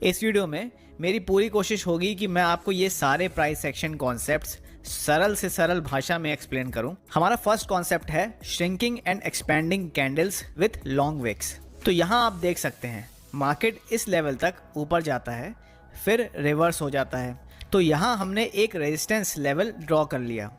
इस वीडियो में मेरी पूरी कोशिश होगी कि मैं आपको ये सारे प्राइस एक्शन कॉन्सेप्ट्स सरल से सरल भाषा में एक्सप्लेन करूं। हमारा फर्स्ट कॉन्सेप्ट है shrinking and expanding candles with long wicks. तो यहाँ आप देख सकते हैं मार्केट इस लेवल तक ऊपर जाता है, फिर रिवर्स हो जाता है। तो यहाँ हमने एक रेजिस्टेंस लेवल ड्रॉ कर लिया।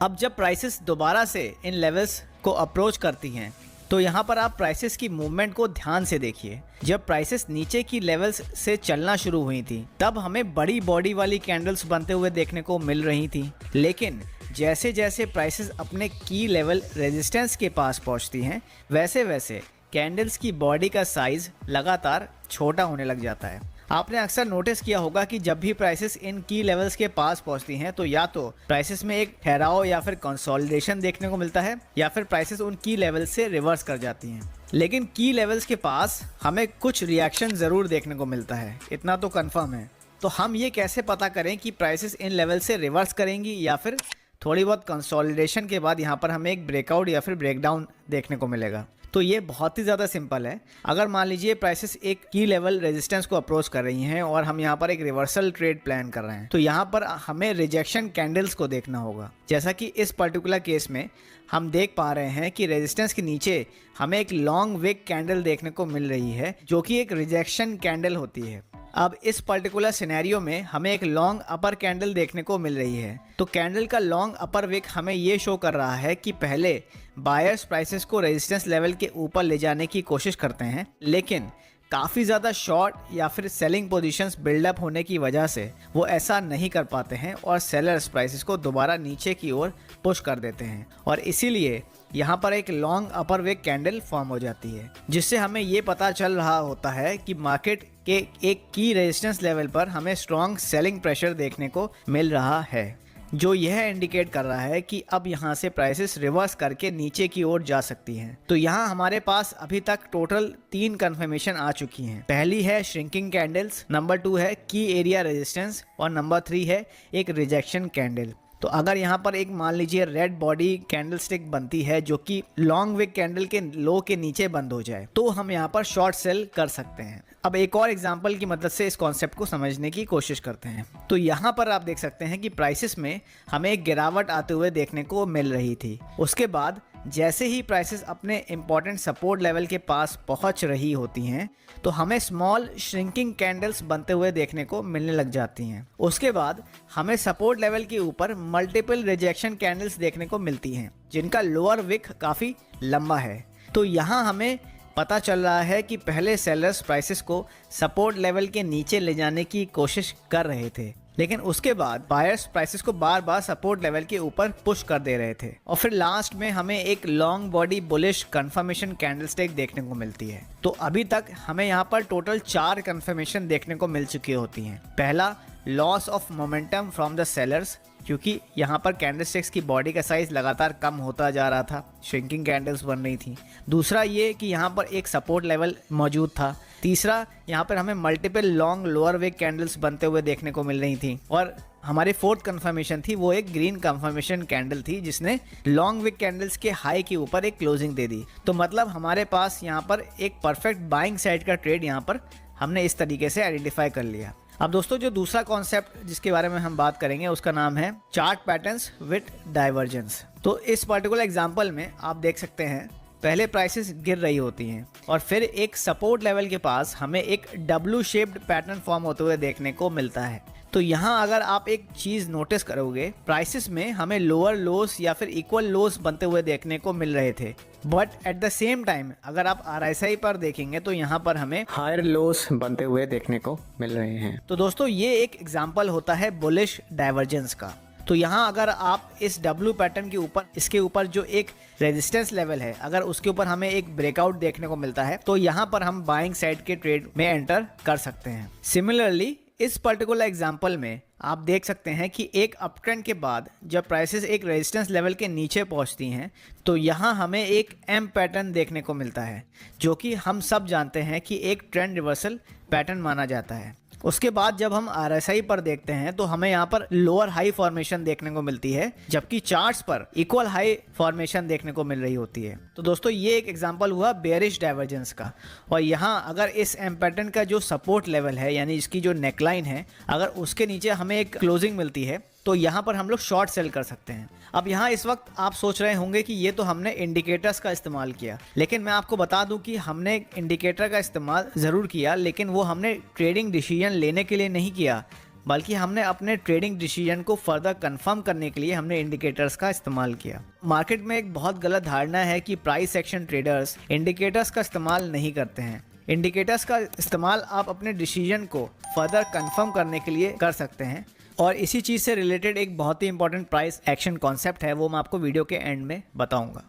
अब जब प्राइसेस दोबारा से इन लेवल्स को अप्रोच करती हैं तो यहाँ पर आप प्राइसेस की मूवमेंट को ध्यान से देखिए। जब प्राइसेस नीचे की लेवल्स से चलना शुरू हुई थी तब हमें बड़ी बॉडी वाली कैंडल्स बनते हुए देखने को मिल रही थी, लेकिन जैसे जैसे प्राइसेस अपने की लेवल रेजिस्टेंस के पास पहुँचती हैं वैसे वैसे कैंडल्स की बॉडी का साइज लगातार छोटा होने लग जाता है। आपने अक्सर नोटिस किया होगा कि जब भी प्राइसेस इन की लेवल्स के पास पहुंचती हैं तो या तो प्राइसेस में एक ठहराव या फिर कंसोलिडेशन देखने को मिलता है या फिर प्राइसेस उन की लेवल से रिवर्स कर जाती हैं। लेकिन की लेवल्स के पास हमें कुछ रिएक्शन ज़रूर देखने को मिलता है, इतना तो कंफर्म है। तो हम ये कैसे पता करें कि प्राइसेस इन लेवल से रिवर्स करेंगी या फिर थोड़ी बहुत कंसोलिडेशन के बाद यहाँ पर हमें एक ब्रेकआउट या फिर ब्रेकडाउन देखने को मिलेगा? तो ये बहुत ही ज़्यादा सिंपल है। अगर मान लीजिए प्राइसेस एक की लेवल रेजिस्टेंस को अप्रोच कर रही हैं और हम यहाँ पर एक रिवर्सल ट्रेड प्लान कर रहे हैं तो यहाँ पर हमें रिजेक्शन कैंडल्स को देखना होगा। जैसा कि इस पर्टिकुलर केस में हम देख पा रहे हैं कि रेजिस्टेंस के नीचे हमें एक लॉन्ग विक कैंडल देखने को मिल रही है जो कि एक रिजेक्शन कैंडल होती है। अब इस पर्टिकुलर सिनेरियो में हमें एक लॉन्ग अपर कैंडल देखने को मिल रही है। तो कैंडल का लॉन्ग अपर विक हमें ये शो कर रहा है कि पहले बायर्स प्राइसेस को रेजिस्टेंस लेवल के ऊपर ले जाने की कोशिश करते हैं, लेकिन काफ़ी ज़्यादा शॉर्ट या फिर सेलिंग पोजीशंस बिल्डअप होने की वजह से वो ऐसा नहीं कर पाते हैं और सेलर्स प्राइसेस को दोबारा नीचे की ओर पुश कर देते हैं और इसीलिए यहाँ पर एक लॉन्ग अपर विक कैंडल फॉर्म हो जाती है, जिससे हमें ये पता चल रहा होता है कि मार्केट के एक की रेजिस्टेंस लेवल पर हमें स्ट्रॉन्ग सेलिंग प्रेशर देखने को मिल रहा है, जो यह इंडिकेट कर रहा है कि अब यहाँ से प्राइसेस रिवर्स करके नीचे की ओर जा सकती हैं। तो यहाँ हमारे पास अभी तक टोटल 3 कंफर्मेशन आ चुकी हैं। पहली है श्रिंकिंग कैंडल्स, नंबर 2 है की एरिया रेजिस्टेंस और नंबर 3 है एक रिजेक्शन कैंडल। तो अगर यहाँ पर एक मान लीजिए रेड बॉडी कैंडल स्टिक बनती है जो कि लॉन्ग विक कैंडल के लो के नीचे बंद हो जाए तो हम यहाँ पर शॉर्ट सेल कर सकते हैं। अब एक और एग्जांपल की मदद से इस कॉन्सेप्ट को समझने की कोशिश करते हैं। तो यहाँ पर आप देख सकते हैं कि प्राइसेस में हमें एक गिरावट आते हुए देखने को मिल रही थी। उसके बाद जैसे ही प्राइसेस अपने इम्पॉर्टेंट सपोर्ट लेवल के पास पहुंच रही होती हैं तो हमें स्मॉल श्रिंकिंग कैंडल्स बनते हुए देखने को मिलने लग जाती हैं। उसके बाद हमें सपोर्ट लेवल के ऊपर मल्टीपल रिजेक्शन कैंडल्स देखने को मिलती हैं जिनका लोअर विक काफ़ी लंबा है। तो यहाँ हमें पता चल रहा है कि पहले सेलर्स प्राइसेस को सपोर्ट लेवल के नीचे ले जाने की कोशिश कर रहे थे, लेकिन उसके बाद बायर्स प्राइसेस को बार बार सपोर्ट लेवल के ऊपर पुश कर दे रहे थे और फिर लास्ट में हमें एक long body bullish confirmation candlestick देखने को मिलती है। तो अभी तक हमें यहाँ पर टोटल 4 कंफर्मेशन देखने को मिल चुकी होती हैं। पहला, loss of momentum from the sellers, क्योंकि यहाँ पर कैंडलस्टिक्स की बॉडी का साइज लगातार कम होता जा रहा था, श्रिंकिंग कैंडल्स बन रही थी। दूसरा ये कि यहाँ पर एक सपोर्ट लेवल मौजूद था। तीसरा, यहाँ पर हमें multiple long lower wick candles बनते हुए देखने को मिल रही थी। और हमारी फोर्थ कंफर्मेशन थी वो एक ग्रीन कंफर्मेशन कैंडल थी जिसने लॉन्ग विक कैंडल्स के हाई के ऊपर एक क्लोजिंग दे दी। तो मतलब हमारे पास यहाँ पर एक परफेक्ट बाइंग साइड का ट्रेड यहाँ पर हमने इस तरीके से आइडेंटिफाई कर लिया। अब दोस्तों जो दूसरा कॉन्सेप्ट जिसके बारे में हम बात करेंगे उसका नाम है चार्ट पैटर्न्स विद डाइवर्जेंस। तो इस पर्टिकुलर एग्जांपल में आप देख सकते हैं पहले प्राइसेस गिर रही होती हैं और फिर एक सपोर्ट लेवल के पास हमें एक डब्ल्यू शेप्ड पैटर्न फॉर्म होते हुए देखने को मिलता है। तो यहाँ अगर आप एक चीज़ नोटिस करोगे, प्राइसेस में हमें लोअर लोस या फिर इक्वल लोस बनते हुए देखने को मिल रहे थे, but at the same time अगर आप RSI पर देखेंगे तो यहाँ पर हमें हायर लोस बनते हुए देखने को मिल रहे हैं। तो दोस्तों ये एक एग्जांपल होता है बुलिश डाइवर्जेंस का। तो यहाँ अगर आप इस W पैटर्न के ऊपर इसके ऊपर जो एक रेजिस्टेंस लेवल है अगर उसके ऊपर हमें एक ब्रेकआउट देखने को मिलता है तो यहाँ पर हम बाइंग साइड के ट्रेड में एंटर कर सकते हैं। सिमिलरली इस पर्टिकुलर एग्जांपल में आप देख सकते हैं कि एक अपट्रेंड के बाद जब प्राइसेस एक रेजिस्टेंस लेवल के नीचे पहुंचती हैं तो यहाँ हमें एक M पैटर्न देखने को मिलता है जो कि हम सब जानते हैं कि एक ट्रेंड रिवर्सल पैटर्न माना जाता है। उसके बाद जब हम RSI पर देखते हैं तो हमें यहाँ पर लोअर हाई फॉर्मेशन देखने को मिलती है, जबकि चार्ट्स पर इक्वल हाई फॉर्मेशन देखने को मिल रही होती है। तो दोस्तों ये एक एग्जांपल हुआ बेयरिश डाइवर्जेंस का। और यहाँ अगर इस एम पैटर्न का जो सपोर्ट लेवल है यानी इसकी जो नेकलाइन है, अगर उसके नीचे हमें एक क्लोजिंग मिलती है तो यहाँ पर हम लोग शॉर्ट सेल कर सकते हैं। अब यहाँ इस वक्त आप सोच रहे होंगे कि ये तो हमने इंडिकेटर्स का इस्तेमाल किया, लेकिन मैं आपको बता दूं कि हमने इंडिकेटर का इस्तेमाल ज़रूर किया, लेकिन वो हमने ट्रेडिंग डिसीजन लेने के लिए नहीं किया, बल्कि हमने अपने ट्रेडिंग डिसीजन को फर्दर कंफर्म करने के लिए हमने इंडिकेटर्स का इस्तेमाल किया। मार्केट में एक बहुत गलत धारणा है कि प्राइस एक्शन ट्रेडर्स इंडिकेटर्स का इस्तेमाल नहीं करते हैं। इंडिकेटर्स का इस्तेमाल आप अपने डिसीजन को फर्दर कंफर्म करने के लिए कर सकते हैं। और इसी चीज़ से रिलेटेड एक बहुत ही इंपॉर्टेंट प्राइस एक्शन कॉन्सेप्ट है, वो मैं आपको वीडियो के एंड में बताऊंगा।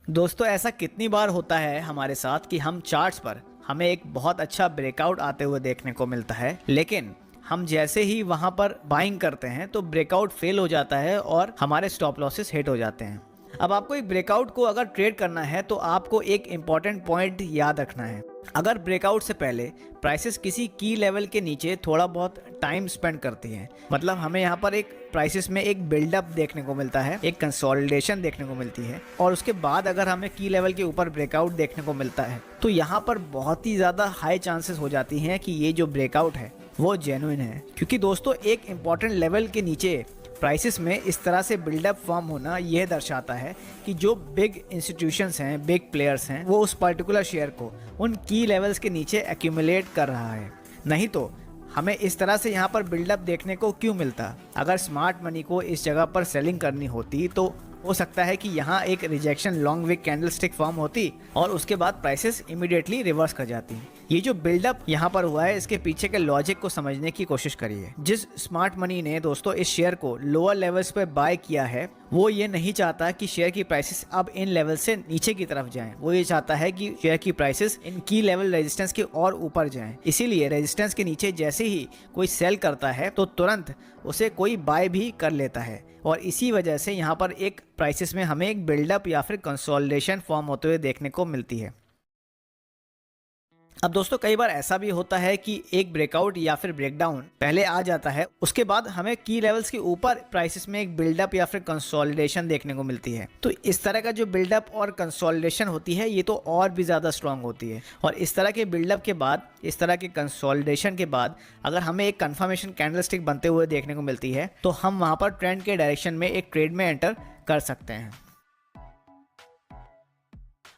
दोस्तों ऐसा कितनी बार होता है हमारे साथ कि हम चार्ट्स पर हमें एक बहुत अच्छा ब्रेकआउट आते हुए देखने को मिलता है, लेकिन हम जैसे ही वहां पर बाइंग करते हैं तो ब्रेकआउट फेल हो जाता है और हमारे स्टॉप लॉसेस हिट हो जाते हैं। अब आपको एक ब्रेकआउट को अगर ट्रेड करना है तो आपको एक इम्पॉर्टेंट पॉइंट याद रखना है। अगर ब्रेकआउट से पहले प्राइसेस किसी की लेवल के नीचे थोड़ा बहुत टाइम स्पेंड करती हैं, मतलब हमें यहाँ पर एक प्राइसेस में एक बिल्डअप देखने को मिलता है, एक कंसोलिडेशन देखने को मिलती है, और उसके बाद अगर हमें की लेवल के ऊपर ब्रेकआउट देखने को मिलता है तो यहाँ पर बहुत ही ज़्यादा हाई चांसेस हो जाती हैं कि ये जो ब्रेकआउट है वो जेन्युइन है। क्योंकि दोस्तों एक इम्पॉर्टेंट लेवल के नीचे प्राइसेस में इस तरह से बिल्डअप फॉर्म होना यह दर्शाता है कि जो बिग इंस्टीट्यूशंस हैं, बिग प्लेयर्स हैं, वो उस पर्टिकुलर शेयर को उन की लेवल्स के नीचे एक्यूमुलेट कर रहा है। नहीं तो हमें इस तरह से यहाँ पर बिल्डअप देखने को क्यों मिलता? अगर स्मार्ट मनी को इस जगह पर सेलिंग करनी होती तो हो सकता है कि यहाँ एक rejection long wick candlestick form होती और उसके बाद प्राइसेस इमीडिएटली रिवर्स कर जाती। ये जो बिल्डअप यहाँ पर हुआ है, इसके पीछे के लॉजिक को समझने की कोशिश करिए। जिस स्मार्ट मनी ने दोस्तों इस शेयर को लोअर लेवल्स पे बाय किया है, वो ये नहीं चाहता कि शेयर की प्राइसेस अब इन लेवल से नीचे की तरफ जाएं। वो ये चाहता है कि शेयर की प्राइसेस इन की लेवल रेजिस्टेंस के और ऊपर जाएं। इसीलिए रेजिस्टेंस के नीचे जैसे ही कोई सेल करता है तो तुरंत उसे कोई बाय भी कर लेता है, और इसी वजह से यहाँ पर एक प्राइसेस में हमें एक बिल्डअप या फिर कंसोलिडेशन फॉर्म होते हुए देखने को मिलती है। अब दोस्तों कई बार ऐसा भी होता है कि एक ब्रेकआउट या फिर ब्रेकडाउन पहले आ जाता है, उसके बाद हमें की लेवल्स के ऊपर प्राइसेस में एक बिल्डअप या फिर कंसोलिडेशन देखने को मिलती है। तो इस तरह का जो बिल्डअप और कंसोलिडेशन होती है ये तो और भी ज़्यादा स्ट्रांग होती है। और इस तरह के बिल्डअप के बाद, इस तरह के कंसोलिडेशन के बाद अगर हमें एक कन्फर्मेशन कैंडलस्टिक बनते हुए देखने को मिलती है तो हम वहाँ पर ट्रेंड के डायरेक्शन में एक ट्रेड में एंटर कर सकते हैं।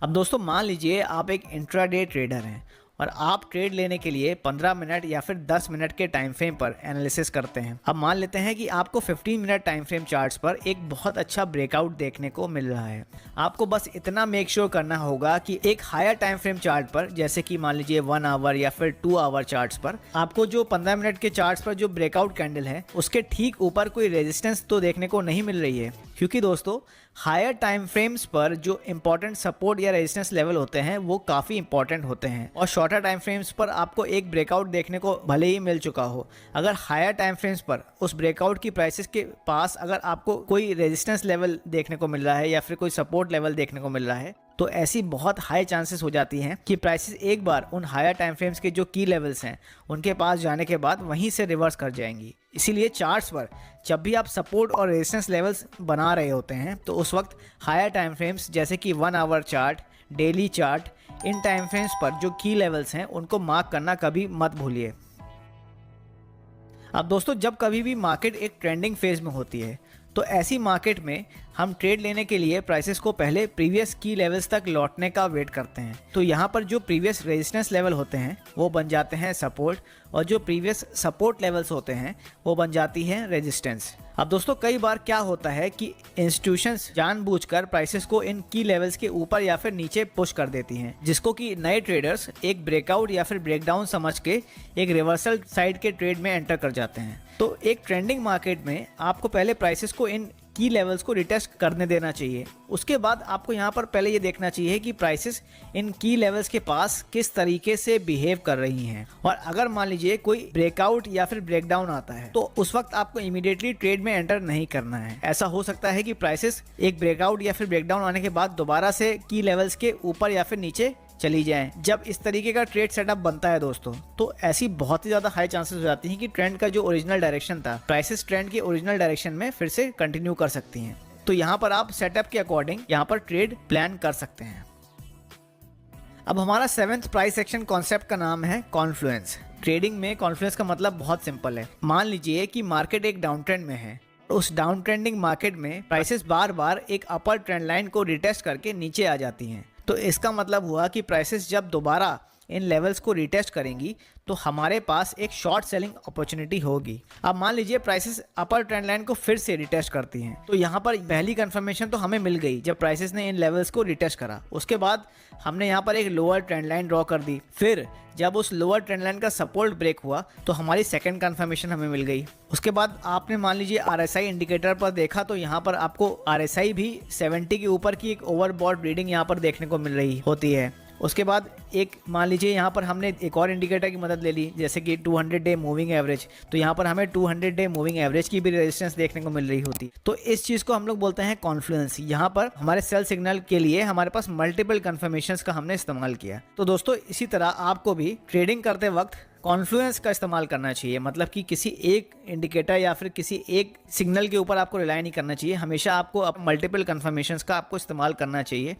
अब दोस्तों मान लीजिए आप एक इंट्राडे ट्रेडर हैं और आप ट्रेड लेने के लिए 15 मिनट या फिर 10 मिनट के टाइम फ्रेम पर एनालिसिस करते हैं। अब मान लेते हैं कि आपको 15 मिनट टाइम फ्रेम चार्ट्स पर एक बहुत अच्छा ब्रेकआउट देखने को मिल रहा है। आपको बस इतना मेक श्योर करना होगा कि एक हायर टाइम फ्रेम चार्ट पर, जैसे कि मान लीजिए 1 आवर या फिर 2 आवर चार्ट्स पर, आपको जो 15 मिनट के चार्ट्स पर जो ब्रेकआउट कैंडल है उसके ठीक ऊपर कोई रेजिस्टेंस तो देखने को नहीं मिल रही है। क्योंकि दोस्तों हायर टाइम फ्रेम्स पर जो इंपॉर्टेंट सपोर्ट या रेजिस्टेंस लेवल होते हैं वो काफ़ी इंपॉर्टेंट होते हैं, और शॉर्टर टाइम फ्रेम्स पर आपको एक ब्रेकआउट देखने को भले ही मिल चुका हो, अगर हायर टाइम फ्रेम्स पर उस ब्रेकआउट की प्राइसेस के पास अगर आपको कोई रेजिस्टेंस लेवल देखने को मिल रहा है या फिर कोई सपोर्ट लेवल देखने को मिल रहा है, तो ऐसी बहुत हाई चांसेस हो जाती हैं कि प्राइसेस एक बार उन हायर टाइम फ्रेम्स के जो की लेवल्स हैं उनके पास जाने के बाद वहीं से रिवर्स कर जाएंगी। इसीलिए चार्ट्स पर जब भी आप सपोर्ट और रेजिस्टेंस लेवल्स बना रहे होते हैं तो उस वक्त हायर टाइम फ्रेम्स जैसे कि 1 our chart, daily chart, in time frames पर जो की लेवल्स हैं उनको मार्क करना कभी मत भूलिए। अब दोस्तों जब कभी भी मार्केट एक ट्रेंडिंग फेज में होती है तो ऐसी मार्केट में हम ट्रेड लेने के लिए प्राइसेस को पहले प्रीवियस की लेवल्स तक लौटने का वेट करते हैं। तो यहाँ पर जो प्रीवियस रेजिस्टेंस लेवल होते हैं वो बन जाते हैं सपोर्ट, और जो प्रीवियस सपोर्ट लेवल्स होते हैं वो बन जाती हैं रेजिस्टेंस। अब दोस्तों कई बार क्या होता है कि इंस्टीट्यूशंस जानबूझकर प्राइसेस को इन की लेवल्स के ऊपर या फिर नीचे पुश कर देती हैं, जिसको कि नए ट्रेडर्स एक ब्रेकआउट या फिर ब्रेकडाउन समझ के एक रिवर्सल साइड के ट्रेड में एंटर कर जाते हैं। तो एक ट्रेंडिंग मार्केट में आपको पहले प्राइसेस को इन की लेवल्स को रिटेस्ट करने देना चाहिए। उसके बाद आपको यहाँ पर पहले ये देखना चाहिए कि प्राइसेस इन की लेवल्स के पास किस तरीके से बिहेव कर रही हैं, और अगर मान लीजिए कोई ब्रेकआउट या फिर ब्रेकडाउन आता है तो उस वक्त आपको इमीडिएटली ट्रेड में एंटर नहीं करना है। ऐसा हो सकता है कि प्राइसेस एक ब्रेकआउट या फिर ब्रेकडाउन आने के बाद दोबारा से की लेवल्स के ऊपर या फिर नीचे चली जाएं। जब इस तरीके का ट्रेड सेटअप बनता है दोस्तों, तो ऐसी बहुत ही ज़्यादा हाई चांसेस हो जाती हैं कि ट्रेंड का जो ओरिजिनल डायरेक्शन था, प्राइसेस ट्रेंड के ओरिजिनल डायरेक्शन में फिर से कंटिन्यू कर सकती हैं। तो यहाँ पर आप सेटअप के अकॉर्डिंग यहाँ पर ट्रेड प्लान कर सकते हैं। अब हमारा 7th प्राइस एक्शन कॉन्सेप्ट का नाम है कॉन्फ्लुएंस। ट्रेडिंग में कॉन्फ्लुएंस का मतलब बहुत सिंपल है। मान लीजिए कि मार्केट एक डाउन ट्रेंड में है, उस डाउन ट्रेंडिंग मार्केट में प्राइसेस बार बार एक अपर ट्रेंड लाइन को रिटेस्ट करके नीचे आ जाती हैं। तो इसका मतलब हुआ कि प्राइसेस जब दोबारा इन लेवल्स को रिटेस्ट करेंगी तो हमारे पास एक शॉर्ट सेलिंग अपॉर्चुनिटी होगी। अब मान लीजिए प्राइसेस अपर ट्रेंड लाइन को फिर से रिटेस्ट करती हैं, तो यहाँ पर पहली कंफर्मेशन तो हमें मिल गई जब प्राइसेस ने इन लेवल्स को रिटेस्ट करा। उसके बाद हमने यहाँ पर एक लोअर ट्रेंड लाइन ड्रॉ कर दी। फिर जब उस लोअर ट्रेंड लाइन का सपोर्ट ब्रेक हुआ तो हमारी सेकंड कंफर्मेशन हमें मिल गई। उसके बाद आपने मान लीजिए RSI इंडिकेटर पर देखा, तो यहाँ पर आपको RSI भी 70 के ऊपर की एक ओवरबॉट रीडिंग यहाँ पर देखने को मिल रही होती है। उसके बाद एक मान लीजिए यहाँ पर हमने एक और इंडिकेटर की मदद ले ली, जैसे कि 200 डे मूविंग एवरेज। तो यहाँ पर हमें 200 डे मूविंग एवरेज की भी रेजिस्टेंस देखने को मिल रही होती। तो इस चीज़ को हम लोग बोलते हैं कॉन्फ्लुएंस। यहाँ पर हमारे सेल सिग्नल के लिए हमारे पास मल्टीपल कन्फर्मेशंस का हमने इस्तेमाल किया। तो दोस्तों इसी तरह आपको भी ट्रेडिंग करते वक्त कॉन्फ्लुएंस का इस्तेमाल करना चाहिए। मतलब कि किसी एक इंडिकेटर या फिर किसी एक सिग्नल के ऊपर आपको रिलाई नहीं करना चाहिए। हमेशा आपको मल्टीपल कन्फर्मेशंस का आपको इस्तेमाल करना चाहिए।